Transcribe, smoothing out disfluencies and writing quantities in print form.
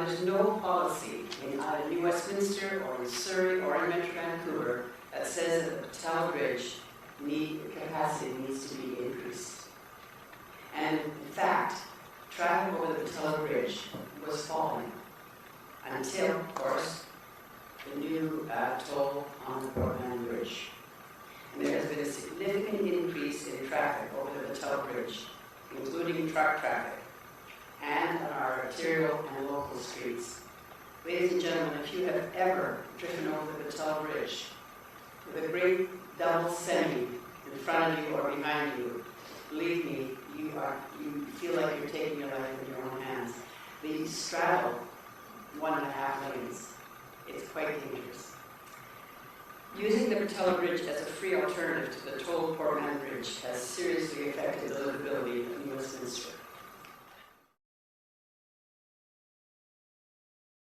Now, there's no policy in either New Westminster or in Surrey or in Metro Vancouver that says that the Pattullo Bridge capacity needs to be increased. And in fact, traffic over the Pattullo Bridge was falling until, of course, the new toll on the Pattullo Bridge. And there has been a significant increase in traffic over the Pattullo Bridge, including truck traffic, and on our arterial and local streets. Ladies and gentlemen, if you have ever driven over the Pattullo Bridge with a great double semi in front of you or behind you, believe me, you feel like you're taking your life in your own hands. These straddle 1.5 lanes. It's quite dangerous. Using the Pattullo Bridge as a free alternative to the tolled Portman Bridge has seriously affected the livability of New Westminster.